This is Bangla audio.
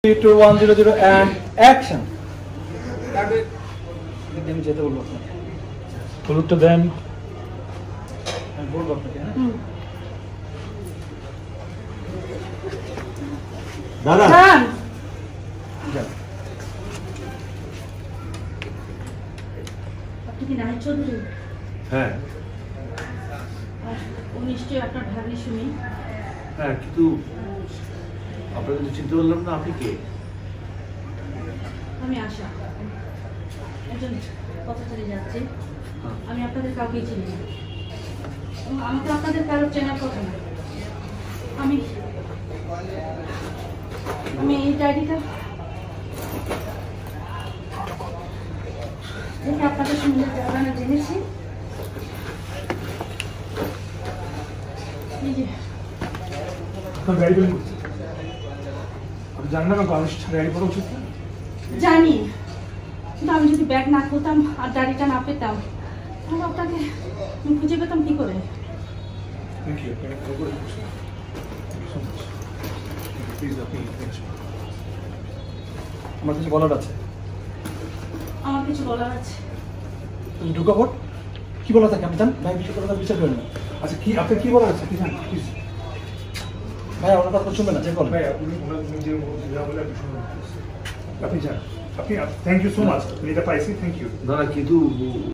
3, 2, 1, 0, 0 and action. আমি যেতে বলবো আপনাকে। হলুদটা দেন। আমি বলবো আপনাকে, হ্যাঁ? দাদা যান। আপনি কি নাহিদ চৌধুরী? হ্যাঁ ও নিশ্চয়ই আপনার ভাবি শুনি। হ্যাঁ, কিন্তু আপনাকে তো চিনতে পারলাম না। আপনি কে? আমি আশা, একজন পথচারী যাচ্ছি। আমি আপনাদের কাউকেই চিনি না এবং আমাকে আপনাদের কারো চেনার কথা না। আমি আমি এই ডায়েরিটা দেখে আপনাদের সঙ্গে জানা জেনেছি। এই যে আপনার গাড়ি বের করছি। আপনি জানেন না মানুষ গাড়ি করা উচিত না? জানি, কিন্তু আমি যদি ব্যাগ না খুলতাম আর ডায়েরিটা না পেতাম তাহলে আপনাকে আমি খুঁজে পেতাম কি করে? Thank you. Please, আপনি আমার কিছু বলার আছে। আমার কিছু বলার আছে। তুমি ঢুকা ভোট কি বলা থাকে? আপনি জান ভাই, বিষয় কথা বিচার করেন না। আচ্ছা, কি আপনার কি বলার আছে? কি জান প্লিজ ভাই, ওনার কথা শুনবেন না, চেক করেন ভাই। আপনি যান, আপনি থ্যাংক ইউ সো মাচ। এটা পাইছি, থ্যাংক ইউ। না না, কিন্তু